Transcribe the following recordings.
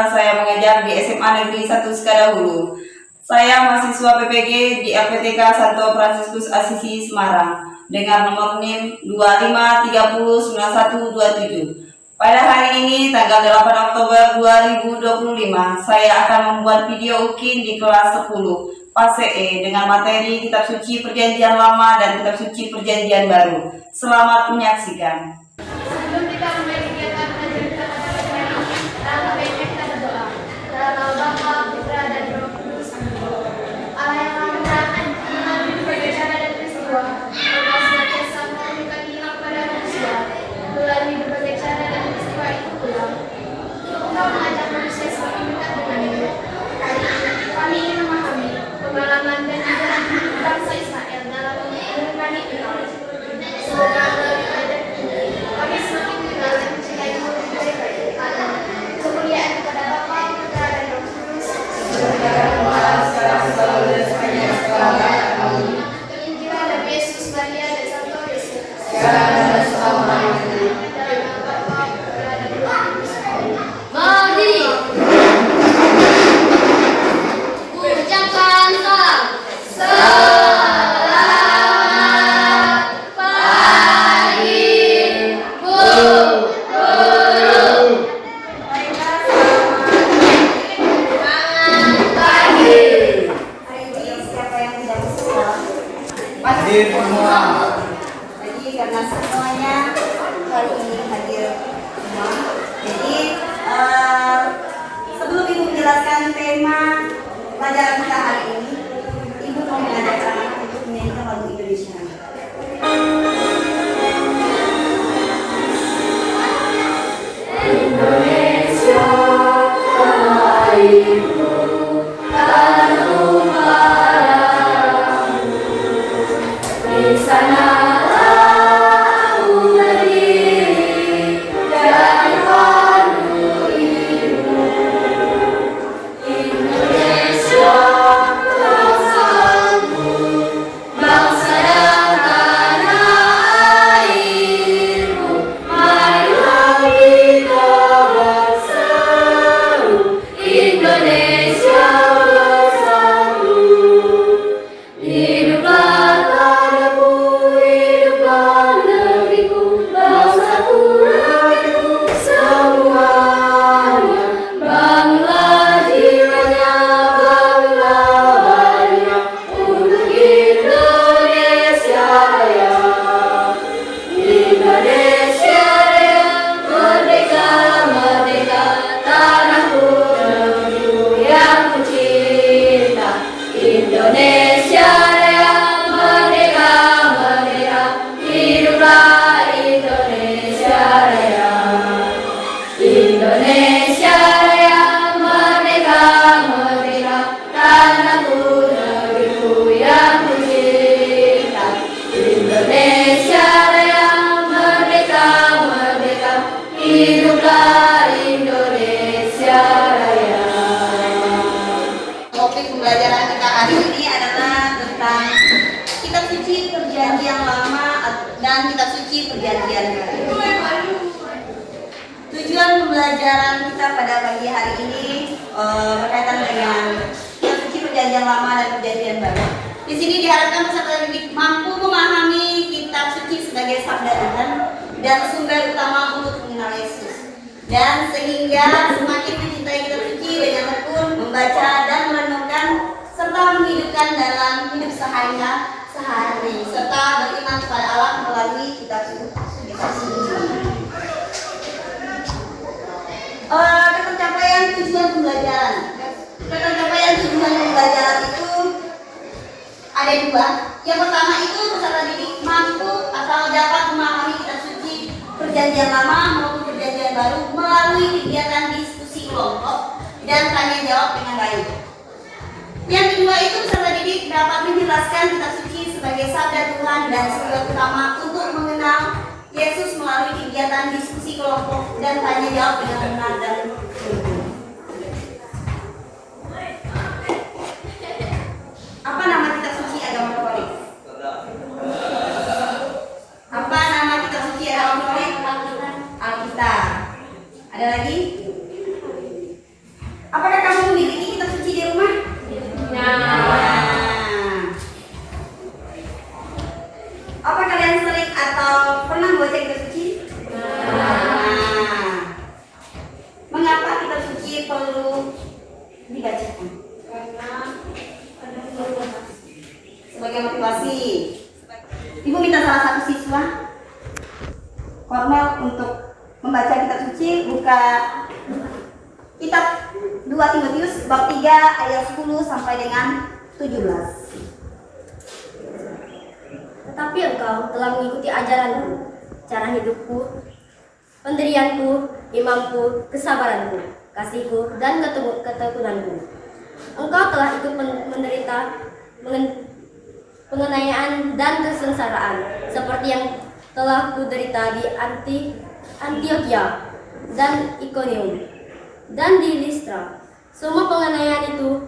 saya mengajar di SMA Negeri 1 Sukadahulu. Saya mahasiswa PPG di LPTK Santo Fransiskus Asisi Semarang dengan nomor NIM 25309127. Pada hari ini tanggal 8 Oktober 2025, saya akan membuat video UKIN di kelas 10 fase E dengan materi Kitab Suci Perjanjian Lama dan Kitab Suci Perjanjian Baru. Selamat menyaksikan. Sebelum kita mulai kegiatan belajar kita pada pagi hari ini, dalam baiknya kita berdoa. Dalam nama Bapa, Putra, dan Roh Kudus. Allah yang Maha Menggerakkan melalui berbagai cara dan peristiwa, Allah senantiasa menunjukkan hilang kepada manusia melalui berbagai cara dan peristiwa itu pula. Engkau mengajak manusia semakin dekat denganmu. Hari ini kami ingin memahami pengalaman dan ajaran hidup bangsa Israel dalam mengimani Engkau. Semoga melalui belajar ini kami semakin mengenal dan mencintaimu lebih baik. Amin. Kemuliaan kepada Bapa, Putra, dan Roh Kudus. Injilan Nabi Yesus, Maria, dan Santo Yosef. Dalam nama Bapa, Putra, dan Roh Kudus. Mari ucapkan selamat pagi, Bu Guru. Selamat pagi. Hari ini siapa yang tidak bersekolah? Hadir semua. Jadi karena semuanya hari ini hadir semua. Jadi sebelum Ibu menjelaskan tema pelajaran kita hari ini, Ibu mau mengajak anak untuk menyanyikan lagu Indonesia. Indonesia tanah airku, tanah tumpahmu. Di sanalah aku berdiri dan penuh ilmu. Indonesia bangsaku, bangsa dan tanah airku. Marilah kita bersatu, Indonesia bersatu. Hiduplah tanahku, hiduplah negeriku, bangsaku, rakyatku semuanya. Bangunlah jiwanya, bangunlah badannya untuk Indonesia Raya. Indonesia Raya, merdeka, merdeka, tanahku, negeriku yang kucinta. Indonesia Raya, merdeka, merdeka, hiduplah Indonesia Raya. Indonesia Raya, merdeka, merdeka, tanahku, negeriku yang kucinta. Indonesia Raya, merdeka, merdeka, hiduplah Indonesia Raya. Topik pembelajaran kita hari ini adalah tentang Kitab Suci Perjanjian Lama dan Kitab Suci Perjanjian Baru. Tujuan pembelajaran kita pada pagi hari ini berkaitan dengan Kitab Suci Perjanjian Lama dan Perjanjian Baru. Di sini diharapkan peserta didik mampu memahami Kitab Suci sebagai sabda Tuhan dan sumber utama untuk mengenal Yesus, dan sehingga semakin mencintai Kitab Suci dengan tekun membaca dan merenungkan serta menghidupkan dalam hidup sehari-hari serta beriman kepada Allah melalui Kitab Suci. Pencapaian tujuan pembelajaran. Pencapaian tujuan pembelajaran itu ada dua. Yang pertama itu peserta didik mampu atau dapat memahami Kitab Suci Perjanjian Lama maupun Perjanjian Baru melalui kegiatan diskusi kelompok dan tanya jawab dengan baik. Yang kedua itu peserta didik dapat menjelaskan Kitab Suci sebagai sabda Tuhan dan sumber utama untuk mengenal Yesus melalui kegiatan diskusi kelompok dan tanya jawab dengan benar dan betul. Apa nama Kitab Suci Agama Katolik? Apa nama Kitab Suci Agama Katolik? Alkitab. Ada lagi? memberikan motivasi. Ibu minta salah satu siswa Kornel untuk membaca kitab suci, buka kitab 2 Timotius bab 3 ayat 10 sampai dengan 17. Tetapi engkau telah mengikuti ajaranku, cara hidupku, pendirianku, imanku, kesabaranku, kasihku, dan ketekunanku. Engkau telah ikut menderita penganiayaan dan kesengsaraan, seperti yang telah kuderita di Antioquia dan Iconium dan di Listra. Semua penganiayaan itu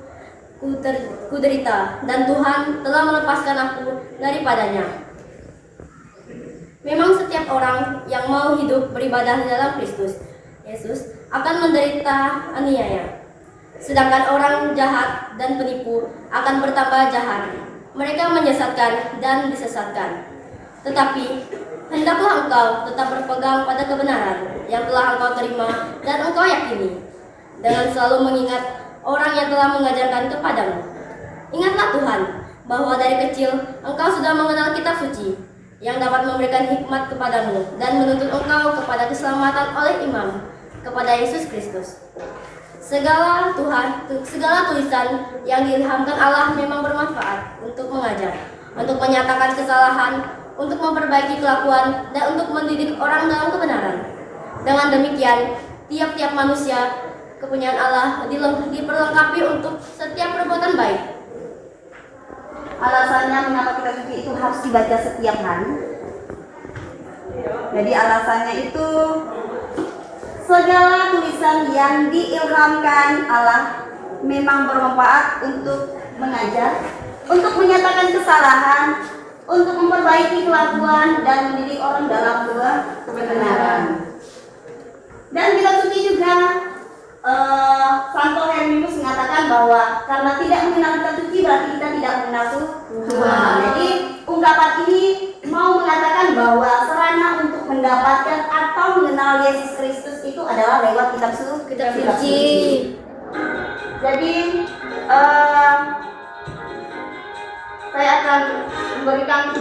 kuderita, dan Tuhan telah melepaskan aku daripadanya. Memang setiap orang yang mau hidup beribadah di dalam Kristus Yesus akan menderita aniaya. Sedangkan orang jahat dan penipu akan bertambah jahat. Mereka menyesatkan dan disesatkan. Tetapi hendaklah engkau tetap berpegang pada kebenaran yang telah engkau terima dan engkau yakini, dengan selalu mengingat orang yang telah mengajarkan kepadamu. Ingatlah Tuhan, bahwa dari kecil engkau sudah mengenal kitab suci, yang dapat memberikan hikmat kepadamu dan menuntut engkau kepada keselamatan oleh iman kepada Yesus Kristus. Segala tulisan yang diilhamkan Allah memang bermanfaat untuk mengajar, untuk menyatakan kesalahan, untuk memperbaiki kelakuan, dan untuk mendidik orang dalam kebenaran. Dengan demikian, tiap-tiap manusia kepunyaan Allah diperlengkapi untuk setiap perbuatan baik. Alasannya mengapa kitab suci itu harus dibaca setiap hari. Jadi alasannya itu segala tulisan yang diilhamkan Allah memang bermanfaat untuk mengajar, untuk menyatakan kesalahan, untuk memperbaiki kelakuan, dan mendidik orang dalam kebenaran. Dan kitab suci juga Santo Herminus mengatakan bahwa karena tidak mengenal kitab suci berarti kita tidak mengenal Tuhan. Jadi ungkapan ini mau mengatakan bahwa sarana untuk mendapatkan atau mengenal Yesus Kristus itu adalah lewat kitab suci. Jadi saya akan memberikan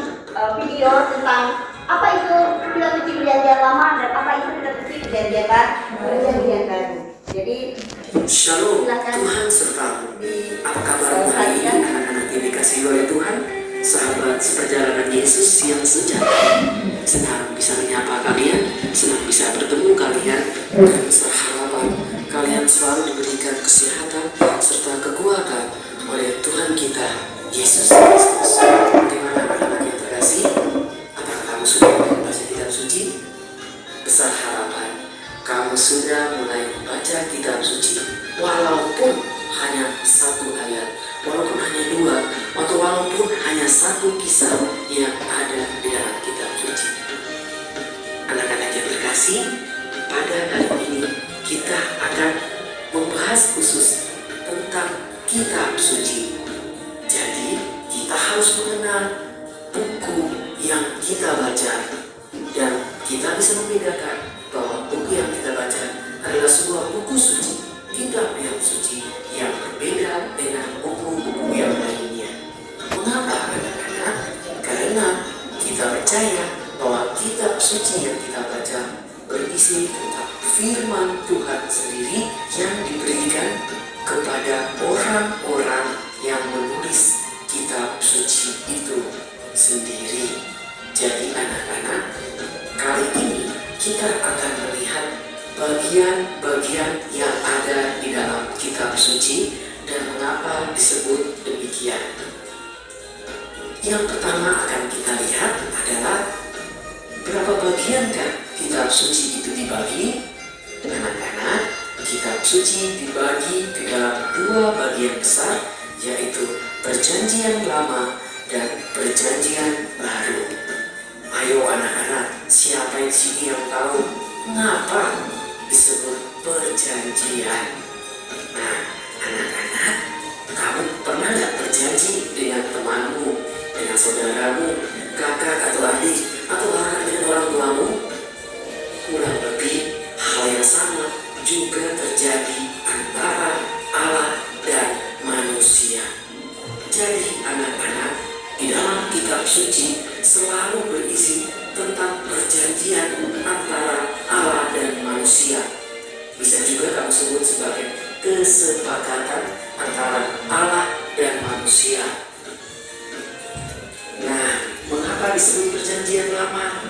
video tentang apa itu kitab suci Perjanjian Lama dan apa itu kitab suci Perjanjian Baru. Jadi Shalom, Tuhan sertamu. Apa kabar hari ini anak-anak yang dikasihi oleh Tuhan, sahabat seperjalanan Yesus yang sejati? Senang bisa menyapa kalian, senang bisa bertemu kalian, dan berharap kalian selalu diberikan kesehatan serta kekuatan oleh Tuhan kita, Yesus Kristus. Bagaimana anak-anak yang terkasih? Apakah kamu sudah membaca kitab suci? Besar harapan kamu sudah mulai membaca kitab suci, walaupun hanya satu ayat, walaupun hanya dua, atau walaupun hanya satu kisah yang ada di dalam kitab suci. Anak-anak yang terkasih, pada kali ini kita akan membahas khusus tentang kitab suci. Jadi kita harus mengenal buku yang kita baca, dan kita bisa membedakan bahwa buku yang kita baca adalah sebuah buku suci, kitab yang suci yang berbeda dengan buku-buku yang lainnya. Mengapa anak-anak? Karena kita percaya bahwa kitab suci yang kita baca berisi tentang firman Tuhan sendiri yang diberikan kepada orang-orang yang menulis kitab suci itu sendiri. Jadi anak-anak, kali ini kita akan melihat bagian-bagian yang ada di dalam kitab suci dan mengapa disebut demikian. Yang pertama akan kita lihat adalah berapa bagiankah kitab suci itu dibagi. Anak-anak, kitab suci dibagi ke dalam dua bagian besar, yaitu Perjanjian Lama dan Perjanjian Baru. Ayo anak-anak, siapa yang sini yang tahu mengapa disebut perjanjian? Nah, anak-anak, kamu pernah nggak berjanji dengan temanmu, dengan saudaramu, kakak atau adik, atau bahkan dengan orang tuamu? Kurang lebih hal yang sama juga terjadi antara Allah dan manusia. Jadi anak-anak, di dalam kitab suci selalu berisi tentang perjanjian antara Allah dan manusia. Bisa juga kamu sebut sebagai kesepakatan antara Allah dan manusia. Nah, mengapa disebut perjanjian lama?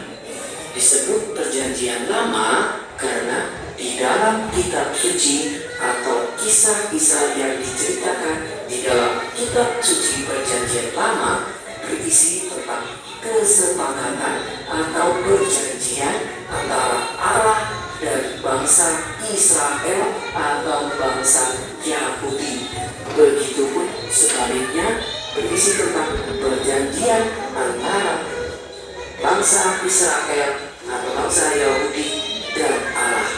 Disebut perjanjian lama karena di dalam kitab suci atau kisah-kisah yang diceritakan di dalam kitab suci perjanjian lama berisi tentang kesepakatan atau perjanjian antara Allah dan bangsa Israel atau bangsa Yahudi. Begitupun sebaliknya berisi tentang perjanjian antara bangsa Israel atau bangsa Yahudi dan Allah.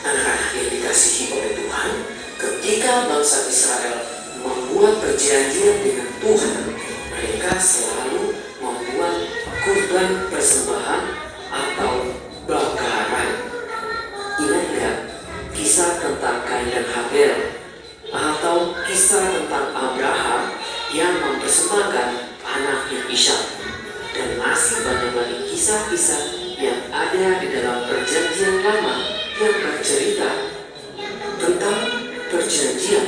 Anak-anak yang dikasihi oleh Tuhan, ketika bangsa Israel membuat perjanjian dengan Tuhan, mereka selalu membuat kurban persembahan atau bakaran. Ingat nggak kisah tentang Kain dan Habel, atau kisah tentang Abraham yang mempersembahkan anaknya Ishak? Dan masih banyak lagi kisah-kisah yang ada di dalam perjanjian lama yang bercerita tentang perjanjian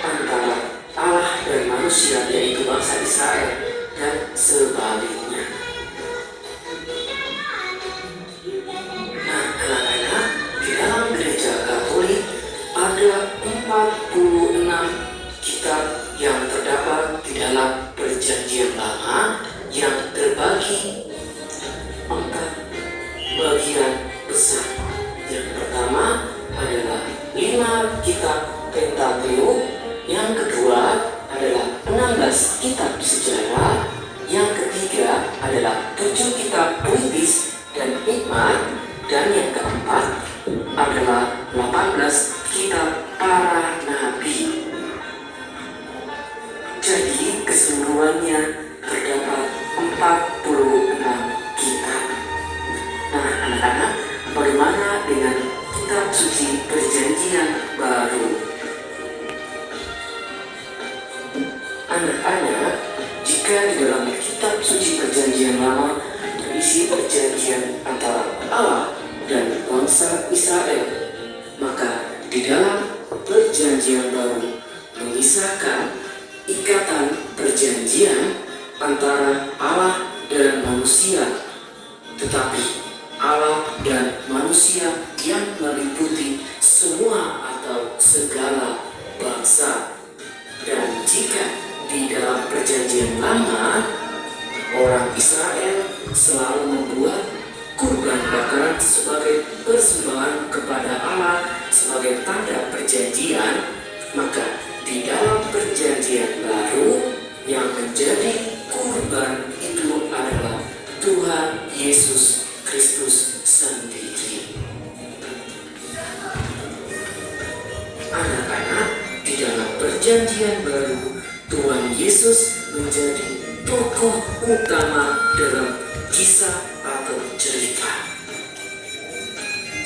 antara Allah dan manusia, yaitu bangsa Israel, dan sebaliknya. Nah, anak-anak, di dalam gereja Katolik ada 46 kitab yang terdapat di dalam perjanjian lama yang terbagi 4 bagian besar. Yang pertama adalah 5 kitab Pentateuk, yang kedua adalah 16 kitab sejarah, yang ketiga adalah 7 kitab puitis dan hikmat, dan yang keempat adalah 18 kitab para nabi. Jadi keseluruhannya terdapat 46 kitab. Nah, anak-anak, bagaimana dengan kitab suci perjanjian baru? Anak-anak, jika di dalam kitab suci perjanjian lama berisi perjanjian antara Allah dan bangsa Israel, maka di dalam perjanjian baru mengisahkan ikatan perjanjian antara Allah dan manusia, tetapi Allah dan manusia yang meliputi semua atau segala bangsa. Dan jika di dalam perjanjian lama orang Israel selalu membuat kurban bakaran sebagai persembahan kepada Allah sebagai tanda perjanjian, maka di dalam perjanjian baru yang menjadi kurban itu adalah Tuhan Yesus Kristus sendiri. Anak-anak, di dalam perjanjian baru Tuhan Yesus menjadi tokoh utama dalam kisah atau cerita,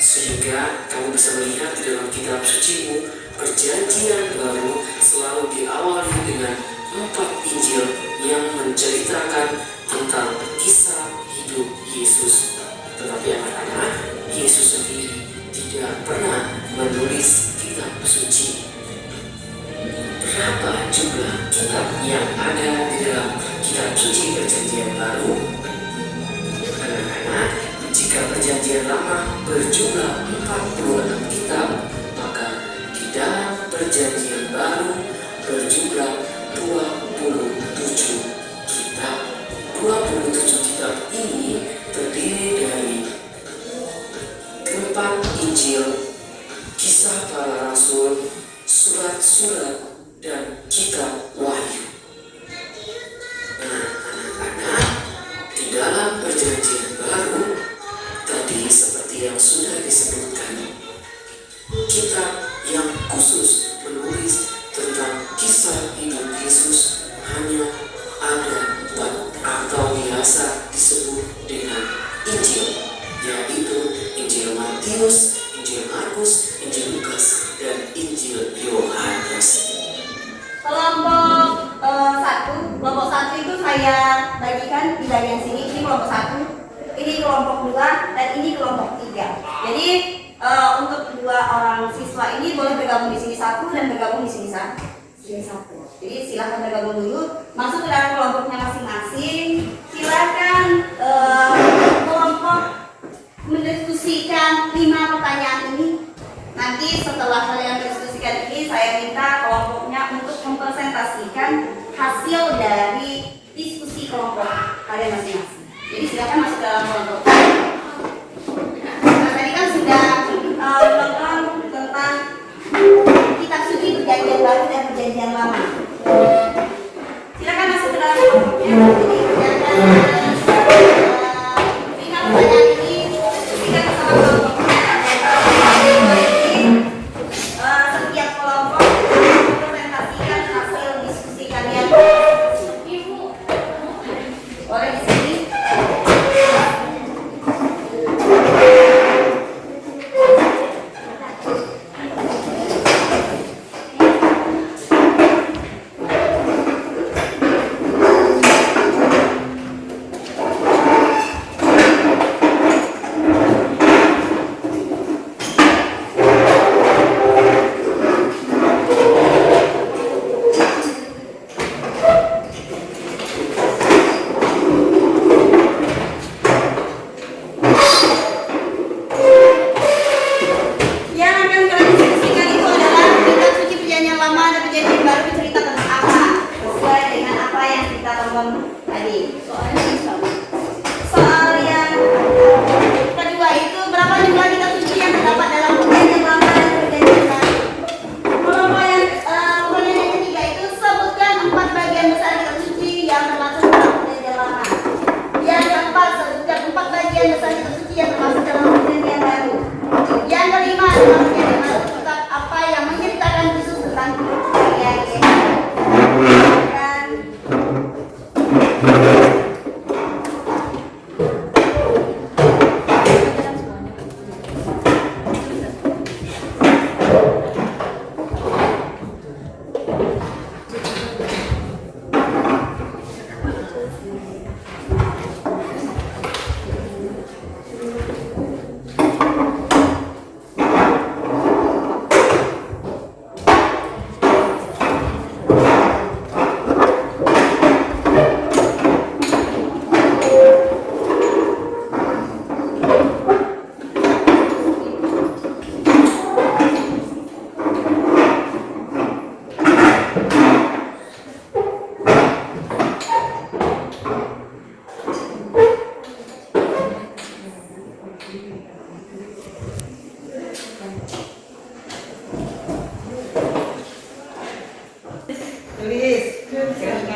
sehingga kamu bisa melihat di dalam kitab sucimu perjanjian baru selalu diawali dengan 4 Injil yang menceritakan tentang kisah hidup Yesus. Tetapi anak-anak, Yesus sendiri tidak pernah menulis kitab suci. Berapa jumlah kitab yang ada di dalam kitab suci perjanjian baru? Anak-anak, jika perjanjian lama berjumlah 46 kitab, maka di dalam perjanjian baru berjumlah 27 kitab. 27 kitab ini terdiri dari 4 Injil, kisah para rasul, surat-surat, dan kitab Wahyu. Nah, anak-anak, di dalam perjanjian baru tadi seperti yang sudah disebutkan, kitab yang khusus menulis tentang kisah hidup Yesus hanya ada saya bagikan di bagian sini. Ini kelompok 1, ini kelompok 2, dan ini kelompok 3. Jadi untuk kedua orang siswa ini boleh bergabung di sini 1 dan bergabung di sini 1. Jadi silahkan bergabung dulu, masuk ke dalam kelompoknya masing-masing. Silakan kelompok mendiskusikan 5 pertanyaan ini. Nanti setelah kalian diskusikan ini, saya minta kelompoknya untuk mempresentasikan hasil dari diskusi kelompok kalian masing-masing. Jadi silakan masuk ke dalam kelompok. Nah, tadi kan sudah menonton tentang kitab suci perjanjian baru dan perjanjian lama. Silakan masuk ke dalam kelompoknya. Jadi silakan 5 pertanyaan ini diskusikan bersama kelompoknya. Setiap kelompok mempresentasikan hasil diskusi kalian. Boleh di sini. Yang akan kalian diskusikan itu adalah kitab suci perjanjian lama dan perjanjian baru bercerita tentang apa? Sesuai dengan apa yang kita tonton tadi. Soal yang kedua itu berapa jumlah kitab suci yang terdapat dalam perjanjian lama dan perjanjian baru? Pertanyaan yang ketiga itu sebutkan 4 bagian besar kitab suci yang termasuk dalam perjanjian lama. Yang keempat, sebutkan 4 bagian besar kitab suci yang termasuk dalam perjanjian baru. Yang kelima adalah perjanjian baru tentang apa yang menceritakan khusus tentang kalian.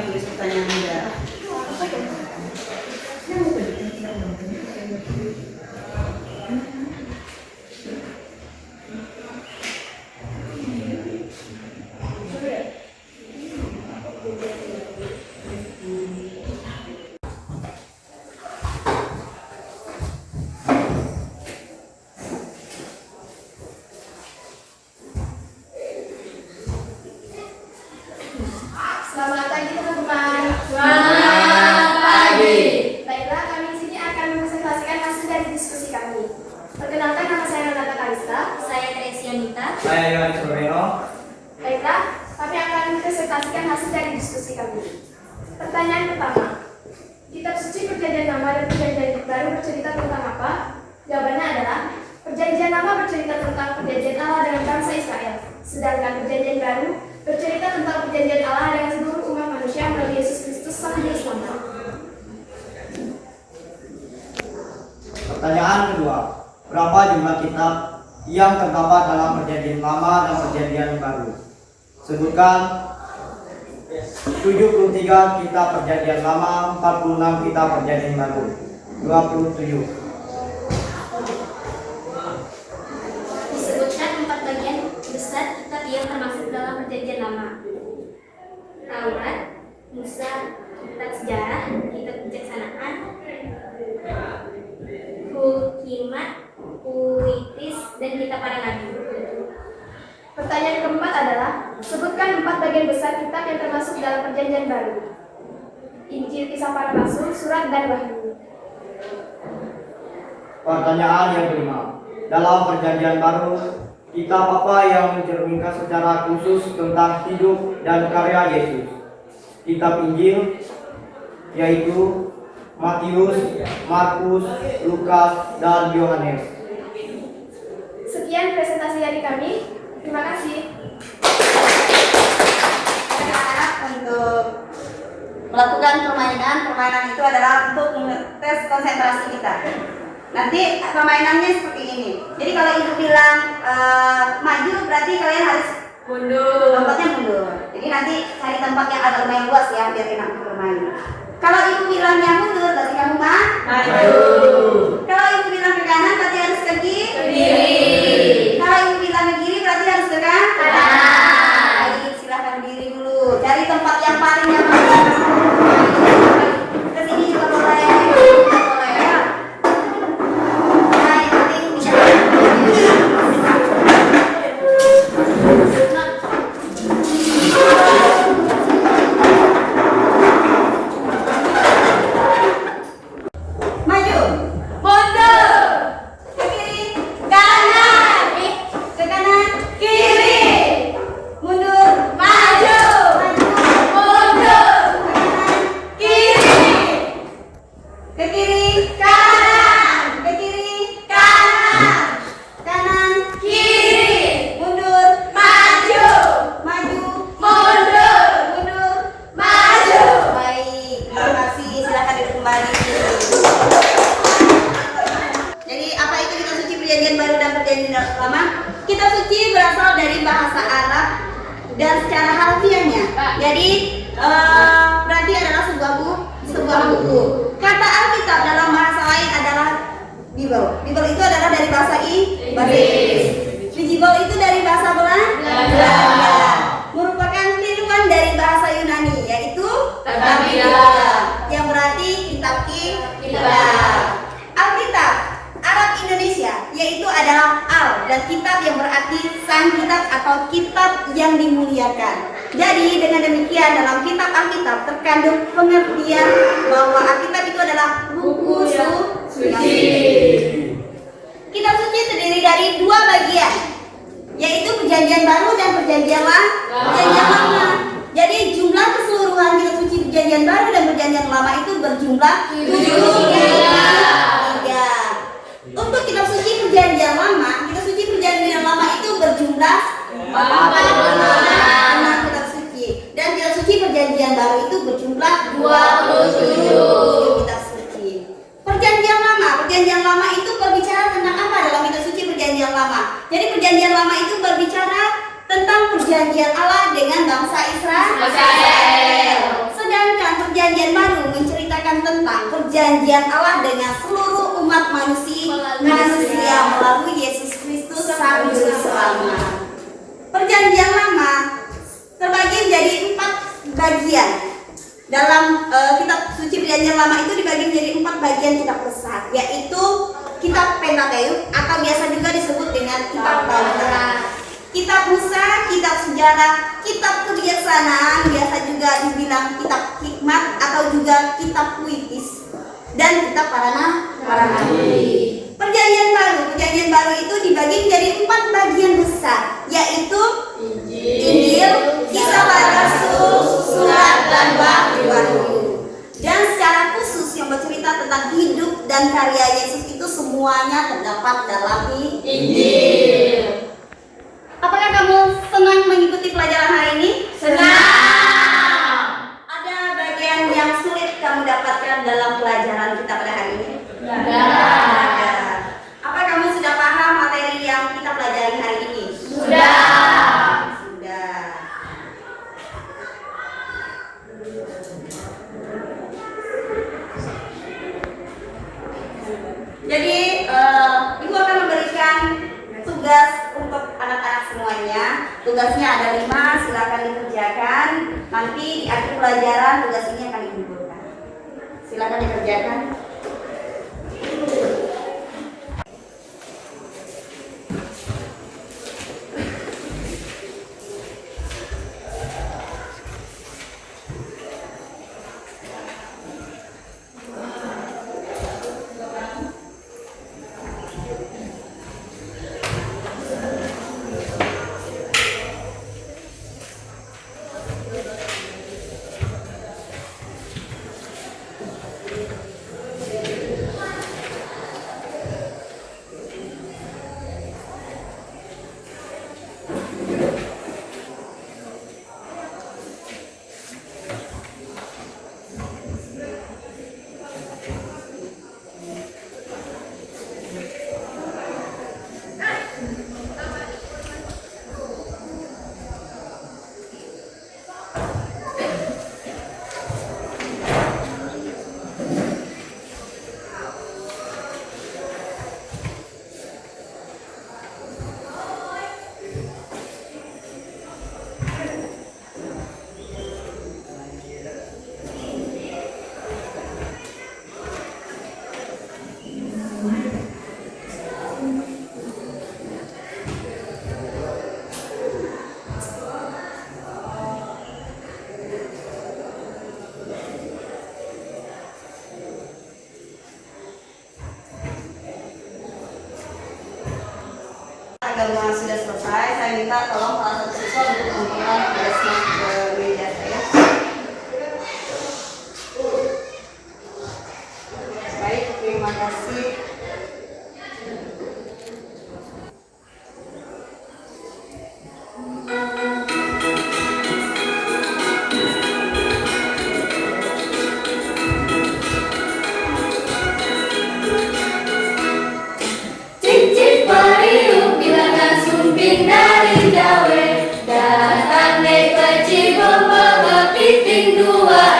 Tulis pertanyaan Anda. Selamat pagi teman-teman. Selamat pagi. Baiklah, kami di sini akan mempresentasikan hasil dari diskusi kami. Perkenalkan, nama saya Renata Kalista. Saya Tresianita. Saya Yohanes Moreno. Baiklah, kami akan mempresentasikan hasil dari diskusi kami. Pertanyaan pertama, kitab suci perjanjian lama dan perjanjian baru bercerita tentang apa? Jawabannya adalah perjanjian lama bercerita tentang perjanjian Allah dengan bangsa Israel, sedangkan perjanjian baru bercerita tentang perjanjian Allah dengan seluruh umat manusia melalui Yesus Kristus Sang Juru Selamat. Pertanyaan kedua, berapa jumlah kitab yang terdapat dalam perjanjian lama dan perjanjian baru? Sebutkan 73 kitab perjanjian lama, 46 kitab perjanjian baru, 27. Disebutkan 4 bagian besar kitab yang termasuk dalam perjanjian lama. Taurat, Musa, kitab sejarah, kitab kebijaksanaan, Hukimat, Puitis, dan kitab para nabi. Pertanyaan keempat adalah, sebutkan 4 bagian besar kitab yang termasuk dalam perjanjian baru. Injil Kisah Para Rasul, Surat dan Wahyu. Pertanyaan yang kelima. Dalam perjanjian baru, kitab apa yang mencerminkan secara khusus tentang hidup dan karya Yesus? Kitab Injil, yaitu Matius, Markus, Lukas, dan Yohanes. Sekian presentasi dari kami. Terima kasih. Anak-anak untuk melakukan permainan. Permainan itu adalah untuk tes konsentrasi kita. Nanti permainannya seperti ini. Jadi kalau ibu bilang maju, berarti kalian harus mundur. Tempatnya mundur. Jadi nanti cari tempat yang agak lumayan luas ya, biar enak bermain. Kalau ibu bilangnya mundur, berarti kamu maju. Kalau ibu bilang ke kanan, berarti harus ke kiri. Kalau ibu bilang ke kiri, berarti harus ke kanan. Baik, silahkan berdiri dulu. Cari tempat yang paling nyaman. Ke sini juga boleh. Nah, yang penting bisa. Maju. Mundur. Ke kiri. Kanan. Ke kanan. Kiri. Mundur. Maju. Mundur. Ke kanan. Kiri. Ke kiri. Kanan. Ke kiri. Kanan. Kanan. Kiri. Mundur. Maju. Maju. Mundur. Mundur. Maju. Baik. Terima kasih. Silakan duduk kembali. Jadi apa itu kitab suci perjanjian baru dan perjanjian lama? Kitab suci berasal dari bahasa Arab dan secara harfiahnya. Jadi berarti adalah sebuah buku. Kata Alkitab dalam bahasa lain adalah Bible. Bible itu adalah dari bahasa Inggris. Bible itu dari bahasa Belanda. Merupakan tiruan dari bahasa Yunani, yaitu yang berarti kitab. Alkitab Arab Indonesia yaitu adalah Al, dan kitab yang berarti sang kitab atau kitab yang dimuliakan. Jadi dengan demikian dalam kitab Alkitab terkandung pengertian bahwa Alkitab itu adalah buku suci. Kitab suci terdiri dari dua bagian, yaitu perjanjian baru dan perjanjian lama. Jadi jumlah keseluruhan kitab suci perjanjian baru dan perjanjian lama itu berjumlah 73. Untuk kitab suci perjanjian lama, kitab suci perjanjian lama itu berjumlah 46 kitab suci, dan kitab suci perjanjian baru itu berjumlah 27 kitab suci. Perjanjian lama itu berbicara tentang apa dalam kitab suci perjanjian lama? Jadi perjanjian lama itu berbicara tentang perjanjian Allah dengan bangsa Israel. Sedangkan perjanjian baru menceritakan tentang perjanjian Allah dengan seluruh umat manusia melalui Yesus Kristus Sang Juru Selamat. Perjanjian lama terbagi menjadi 4 bagian. Dalam kitab suci perjanjian lama itu dibagi menjadi 4 bagian kitab besar, yaitu kitab Pentateuk atau biasa juga disebut dengan kitab Taurat, kitab Musa, kitab sejarah, kitab kebijaksanaan, biasa juga dibilang kitab hikmat atau juga kitab puitis, dan kitab para nabi. Perjanjian baru itu dibagi menjadi 4 bagian besar, yaitu Injil, Kisah Para Rasul, Surat dan Wahyu. Dan secara khusus yang bercerita tentang hidup dan karya Yesus itu semuanya terdapat dalam Injil. Apakah kamu senang mengikuti pelajaran hari ini? Senang. Ada bagian yang sulit kamu dapatkan dalam pelajaran kita pada hari ini? Ada. Apa kamu sudah paham materi yang kita pelajari hari ini? Sudah. Jadi Ibu akan memberikan tugas untuk anak-anak semuanya. Tugasnya ada 5, silakan dikerjakan. Nanti di akhir pelajaran tugas ini akan dikumpulkan. Silakan dikerjakan. minta tolong salah satu siswa untuk memberikan tugasnya ke meja saya. Baik, terima kasih. Cicit pariuk bilangan sumping dari Jawa, datang naik ke Cibombo kepiting 2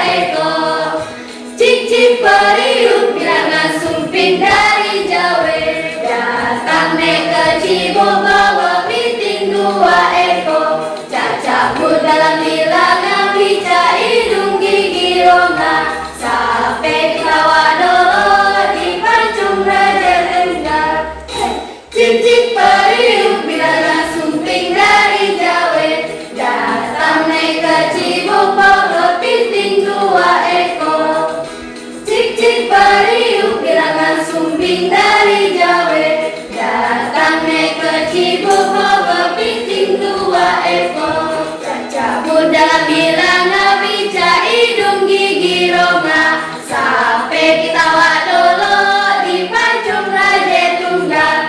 ekor. Cicit pariuk bilangan sumping dari Jawa, datang naik ke Cibombo kepiting 2 ekor. Cacabut dalam bilangan bica hidung gigi rongga, sampai ketawa dolo di pancung raja enggar. Cicit pariuk bilangan sumping dari Jawa, datang naik ke Cibombo kepiting 2 ekor. Cicit pariuk bilangan sumping dari Jawa, datang naik ke Cibombo kepiting 2 ekor. Cacabut dalam bilangan bica hidung gigi rongga, sampai ketawa dolo di pancung raja tunggal.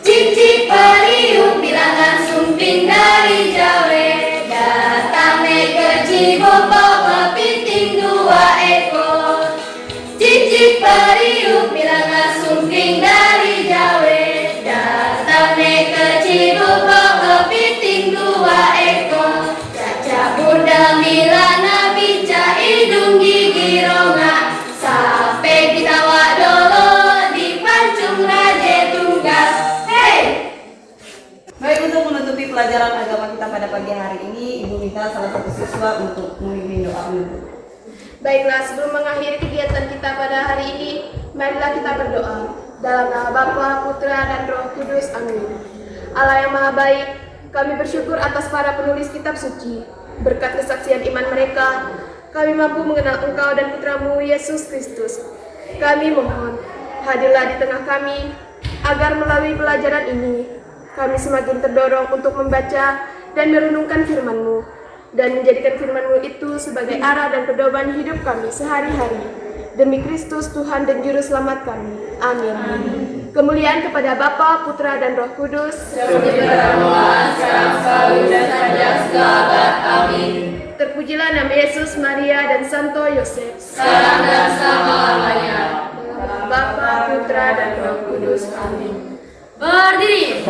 Cicit pariuk bilangan sumping dari Jawa, datang naik ke Cibombo kepiting 2 ekor. Cicit pariuk bilangan sumping dari Jawa, datang naik ke Cibombo kepiting 2 ekor. Cacabut dalam bilangan bica hidung gigi rongga, sampai ketawa dolo di pancung raja tunggal. Baik, untuk menutupi pelajaran agama kita pada pagi hari ini, Ibu minta salah satu siswa untuk memimpin doa penutup. Baiklah, sebelum mengakhiri kegiatan kita pada hari ini, marilah kita berdoa. Dalam nama Bapa, Putra, dan Roh Kudus. Amin. Allah yang Maha Baik, kami bersyukur atas para penulis kitab suci. Berkat kesaksian iman mereka, kami mampu mengenal Engkau dan Putramu, Yesus Kristus. Kami mohon, hadirlah di tengah kami, agar melalui pelajaran ini, kami semakin terdorong untuk membaca dan merenungkan firman-Mu, dan menjadikan firman-Mu itu sebagai arah dan pedoman hidup kami sehari-hari. Demi Kristus Tuhan dan Juru Selamat kami. Amin. Kemuliaan kepada Bapa, Putra, dan Roh Kudus. Seperti pertama, sekarang, selalu, dan sepanjang segala abad. Amin. Terpujilah nama Yesus, Maria, dan Santo Yosef. Sekarang dan selama-lamanya. Bapa, Putra, dan Roh Kudus. Amin. Berdiri.